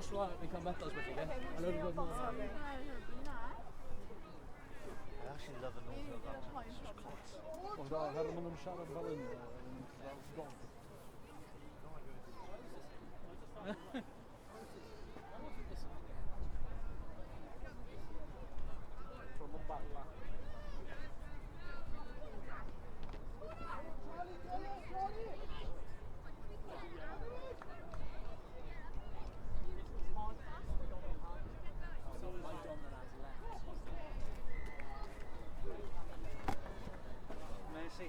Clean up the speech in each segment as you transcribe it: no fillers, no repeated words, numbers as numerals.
Os ymlaen, ni'n cael medals beth i ge. A lwyd bod nhw. I actually love the North Hill Mountain. It's just class. Ond da, her maen nhw'n siarad fel un golf. From a barla. Messi.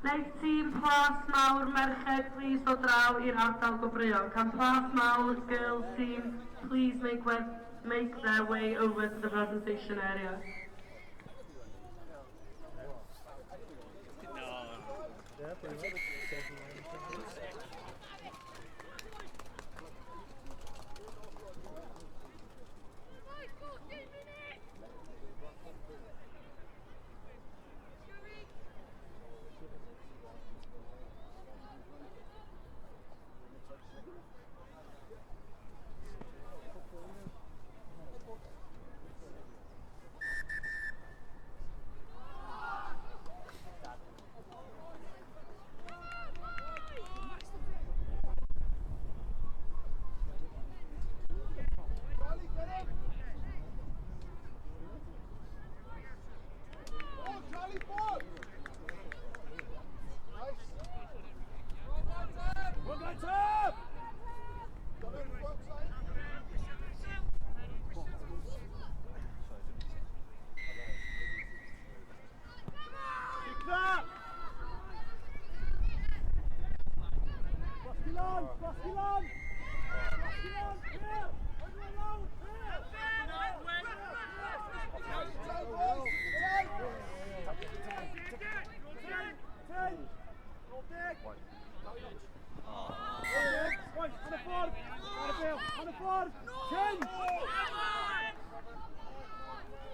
Neith tîm plas mawr merched please ddod draw i'r ardal gofreol. Can plas mawr girls team please make their way over to the presentation area. Yeah, pretty much.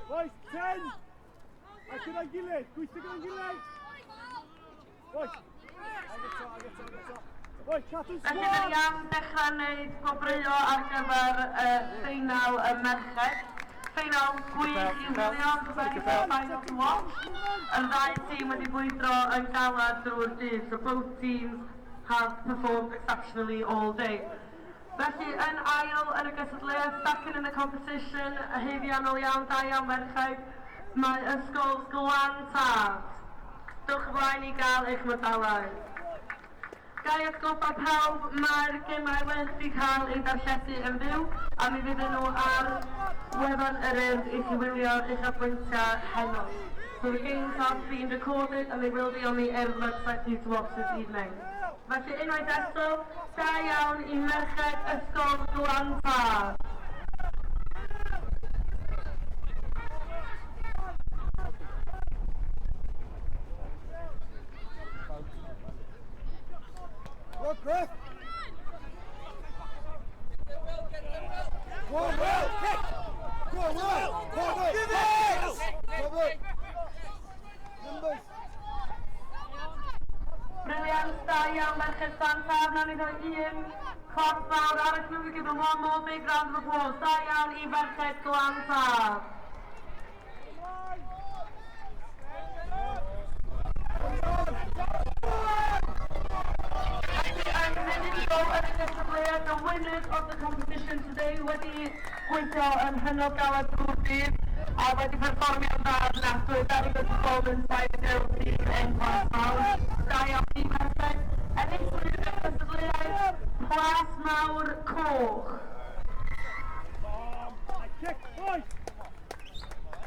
Boys, 10! Ac yna'n gilydd, gweithio gyda'n gilydd! Boys! Boys, cadw'n Felly da ni am dechrau wneud gwobrwyo ar gyfer ffeinal y merched. Ffeinal gwych i wylio, final to watch. Y ddau tîm wedi bwydro yn galad drwy'r dydd, so both teams have performed exceptionally all day. Felly yn ail yn y gystadleuaeth, second in the competition, y heiddiannol iawn, da iawn merched, mae ysgol Glan Tad. Dwch ymlaen i gael eich medalau. Gai atgoffa pawb, mae'r gemau wedi cael eu darlledu yn fyw a mi fydden nhw ar wefan yr urdd i chi wylio eich apwyntiau heno. So the games have been recorded and they will be on the urdd website for you to watch this evening. Felly unwaith eto, da iawn i merched ysgol Glan Tad. Go, Griff! Go on, Will! Kick! Go on, Will! Go on, Will! Give it! Go on, Will! Numbers! Briliant, da iawn merched San Tad, nawn ni ddod un cloc fawr ar y clwyd, give them one more big round of applause. Da iawn i merched Glan Tad. The winners of the competition today wedi gweithio yn hynod galed drwy'r dydd a wedi perfformio'n dda ofnadwy. Very good performance by the girls team in Plas Mawr. Da iawn i merched. Enillwyr y gystadleuaeth Plas Mawr Coch.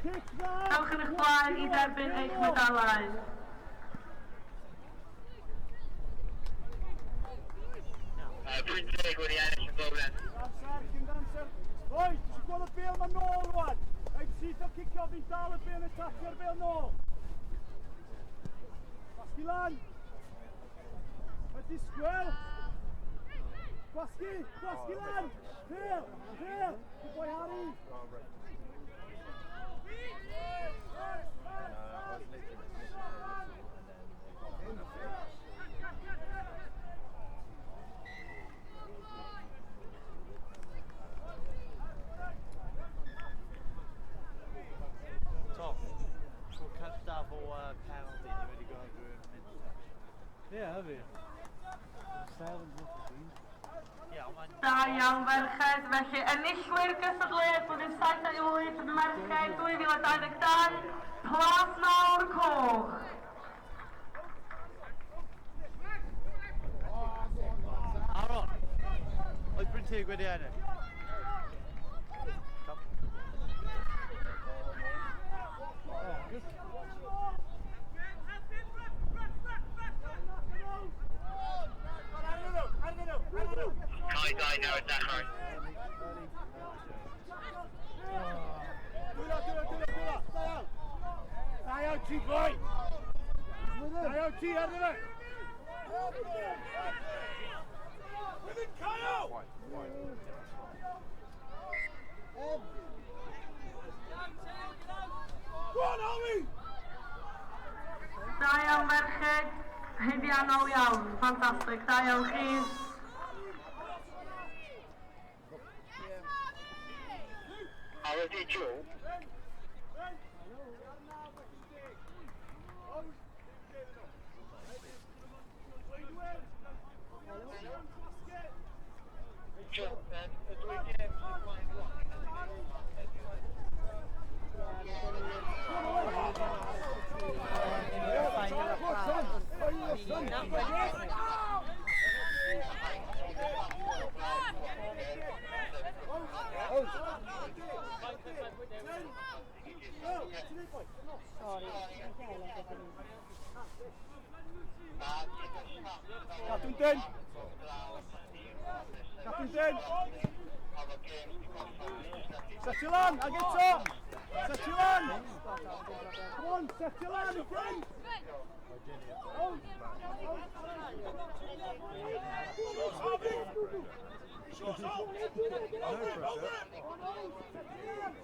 Dewch yn eich blaen i dderbyn eich medalau. Pwyntig wedi ennill y golen. Danser. Oi, ti'n gweld y bêl ma nôl rwan? Ei, sydd o cicio fi dal y bêl y tapio'r bêl nôl. Gwasgu lan. Mae disgwyl. Gwasgu lan. Bêl. Good boy, Harry. Da iawn ferched, felly enillwyr gystadleuaeth blwyddyn 7-8 merched 2022, Plas Mawr Coch. Aaron, oes Bryn Teg wedi ennill? Kai Dai now at Dakar. Dai oggi poi! Dai oggi, arriva! Within Kyle! Go on, Ollie! Da iawn ferched, haeddiannol iawn, ffantastig, da iawn chi. How is it, Joe? Joe, Captain Den! Captain Den! Set your land, I'll get top! Set your land! Come on, set your land again!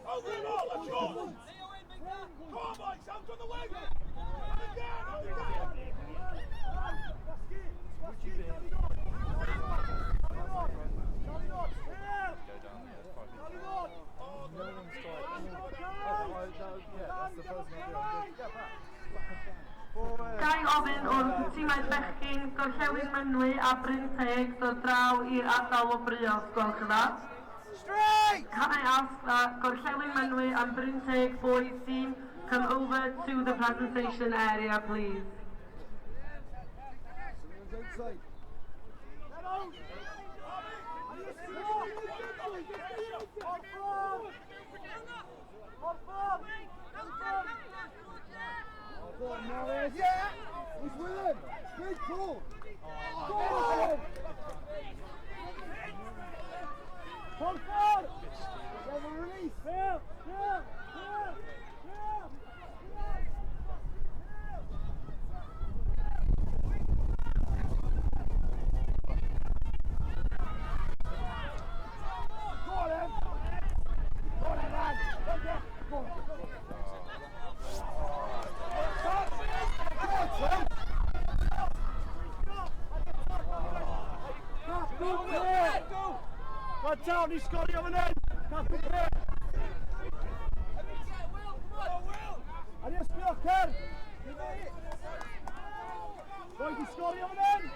Over and all, let's go! Come on, boys, out on the wing! And again! Gai ofyn wrth tîmau bechgyn Gorllewin Mynwy a Bryn Teg dod draw i'r ardal o Brios, gwelwch yn dda. Can I ask that Gorllewin Mynwy and Bryn Teg boys team come over to the presentation area, please? Yeah! He's with him! Good pull! Go on! Come forward! Have a release! Phil! Phil! Phil! Phil! Go on, Em! Go on, lad! Go on! One down, he's got the other end. Can't be clear. And yes, we are Ken. Boy, he's got the other end.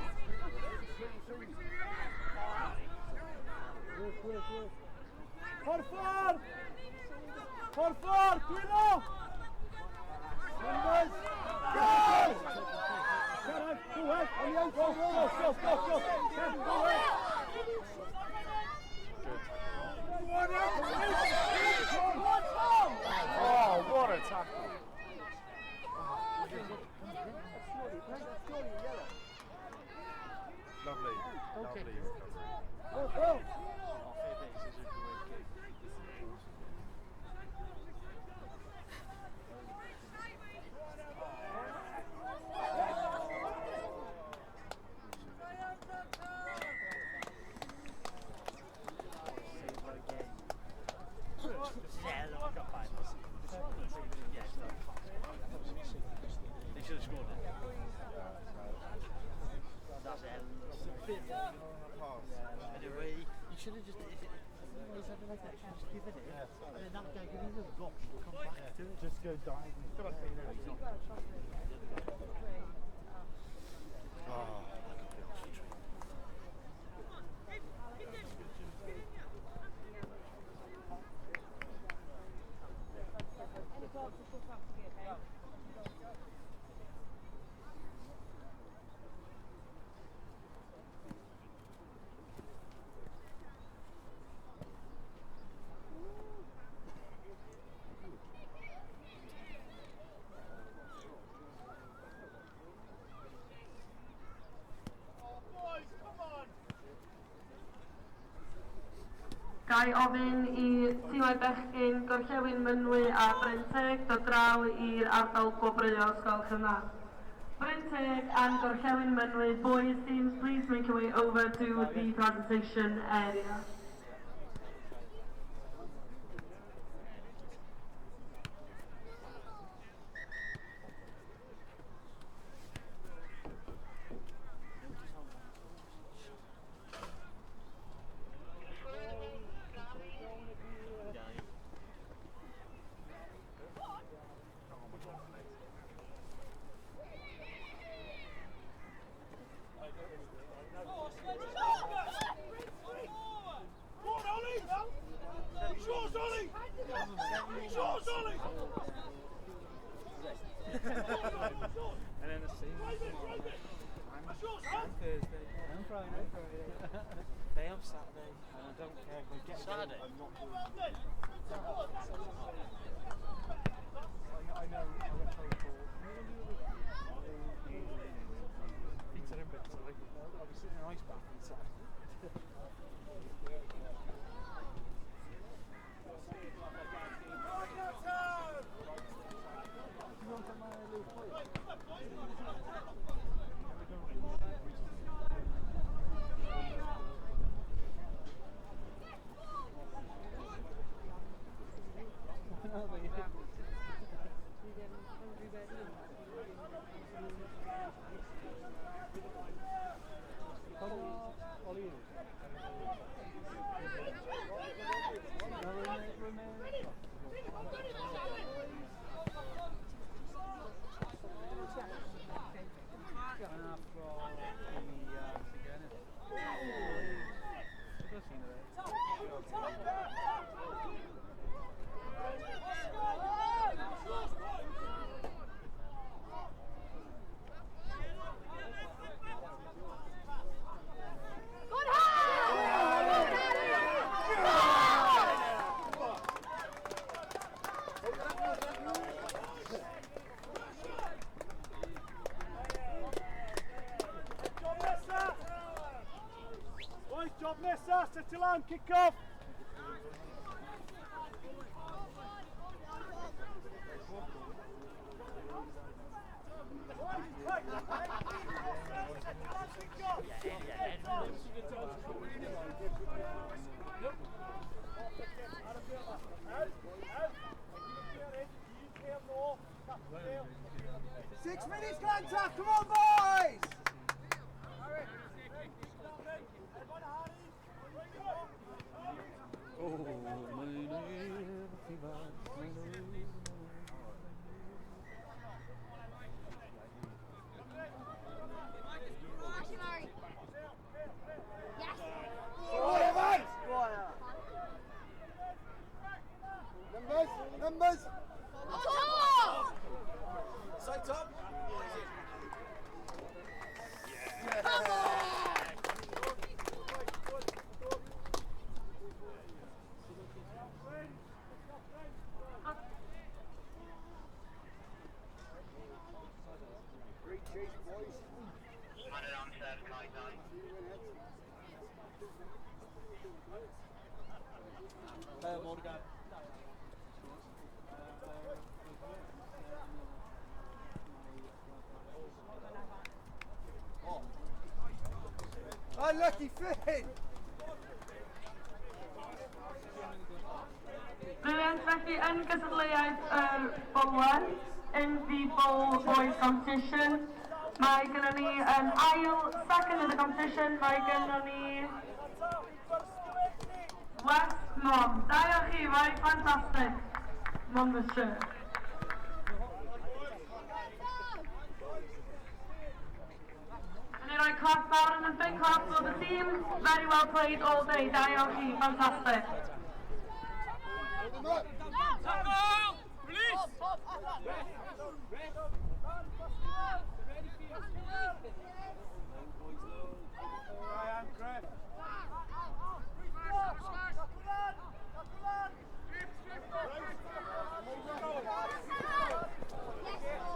Por favor. Por favor, cuidado. Go! Go! Go ahead, on the end, go, go. Go ahead. Oh, what a tackle. Lovely. Lovely. Go. They should have scored it. That's it. Anyway, you should have just. Always had like that, just give it. And then that guy could either drop or come back to it. Just go diving. Gai ofyn i tîmau bechgyn Gorllewin Mynwy a Bryn Teg dod draw i'r ardal gwobrwyo Ysgol Cynnar. Bryn Teg and Gorllewin Mynwy boys teams, please make your way over to the presentation area. And then the same tomorrow. I'm Thursday. I'm Friday. Day on Saturday, and I don't care if I get Saturday. I'm not doing it. I know. I got told for pizza and bits. I'll be sitting in an ice bath inside. Job Nessa, settle on, kick off. Six minutes, Glanta, come on boys! Numbers! Sight up! Great chase, boys. 100 on serve, Kai Dai. More to go. Unlucky Finn! Brilliant, felly yn gystadleuaeth bolwan in the bowl boys competition. Mae gynnon ni an ail second in the competition. Mae gynnon ni West Mom. Diolch chi, right? Fantastic. Mom the shirt. Right, clap loud and a big clap for the team. Very well played all day. Diolch chi, fantastic. Release!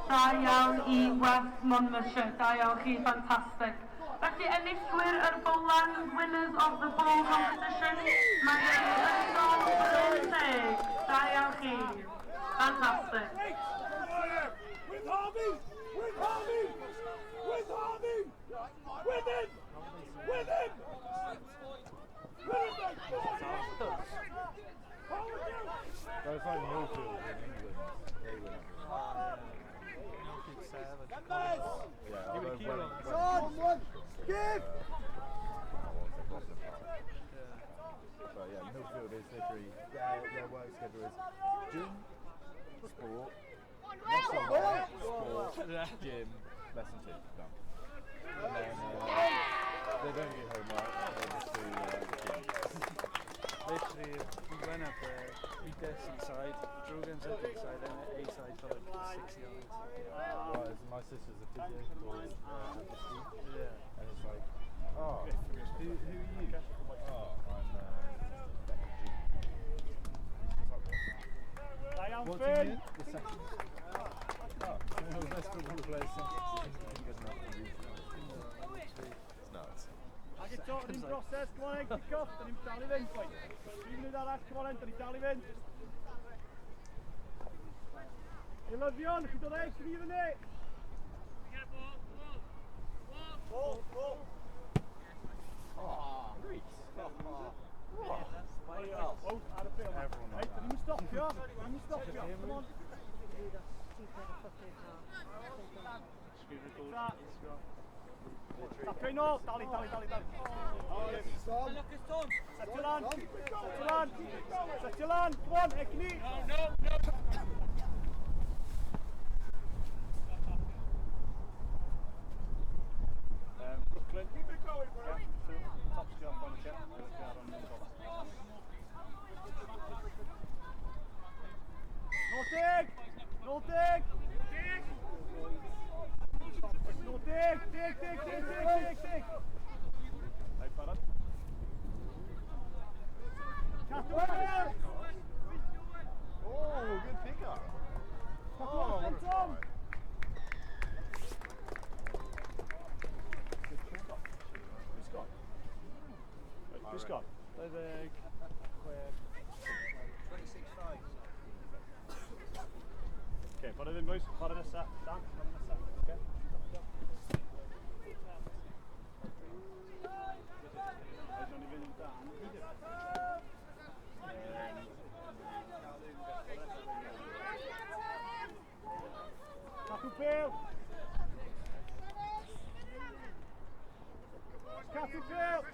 Da iawn i West Monmouthshire, da iawn chi, fantastic. Felly enillwyr yr bowlan, winners of the bowl competition, mae ysgol Bryn Teg. Da iawn chi. Fantastic. With Harvey! With Harvey! With Harvey! With him! With him! That's like Millfield in England. They were. Yeah, Give it a although kilo. when, Give! but yeah, Millfield is literally their work schedule is gym, sport, sport, gym, lesson 2, done. And then they don't do homework, they just do the gym. Literally, we went up there, we did side, Drew games up side, and A side for like 6 yards. Well, my sister's a physio called Yeah. and it's like, oh, who are you? Oh, I'm Becky G. What do you mean? The second. Oh, the best football player since good enough to be. It's nuts. I get taught in process, come on, kick off, dan ni'n dal I fynd, boy. Even though that come on, dan ni'n dal I fynd. Ilyddion, chi dod eich, chi fyny. Ball. Oh, Reece. Oh, ar y ffilm. Hey, dan ni'n stopio, come on. Tapio i nôl, dali. Setio lan, come on, egni. Brooklyn. Top score on the check. No dig. Hey, Farad. Oh, good pickup. Oh, what a Tom. Who's got? Ledig, Okay, put it in, boys. Put it in a set. Dan, put it in a set. Okay. Johnny Vin and Dan. Tackle Pale. Tackle Pale.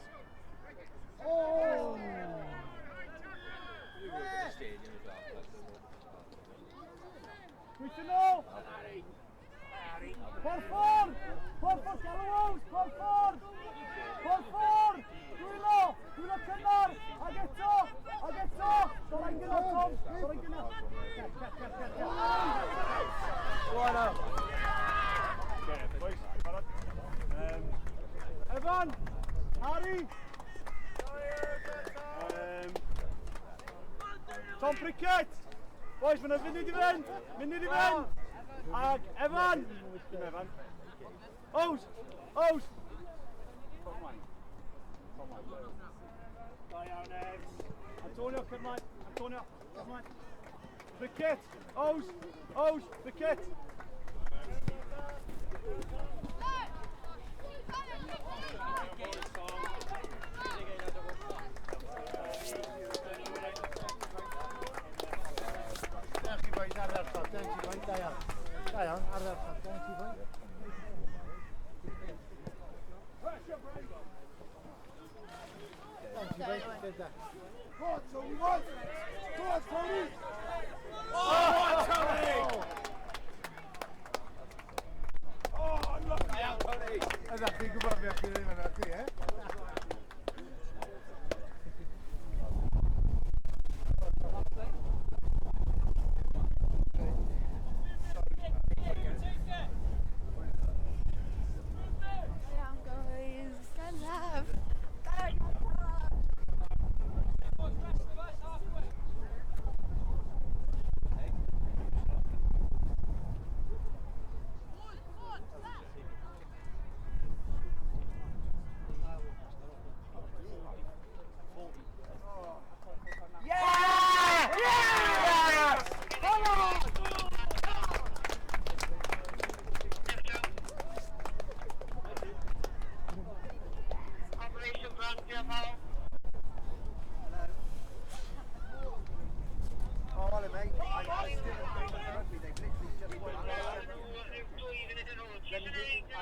Oh! Cristiano! Por favor, Galloway! Por favor! Dwylo cynnar! Ag eto! Dola'n gyda, Tom! Dola'n gyda! Okay, boys, barod. Evan! Harry! Tom Prickett! Boys, mae'n fynd i fynd! Ag Evan! Dim Evan. Ows! Tom Wine. Da iawn, Antonio, come on. Prickett! Ows! Prickett!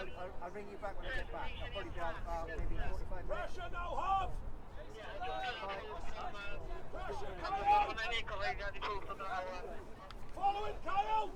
I'll ring you back when I get back. I'll probably be out about maybe 45 minutes. Pressure now, Hub! Pressure, Kyle! Follow it, Kyle!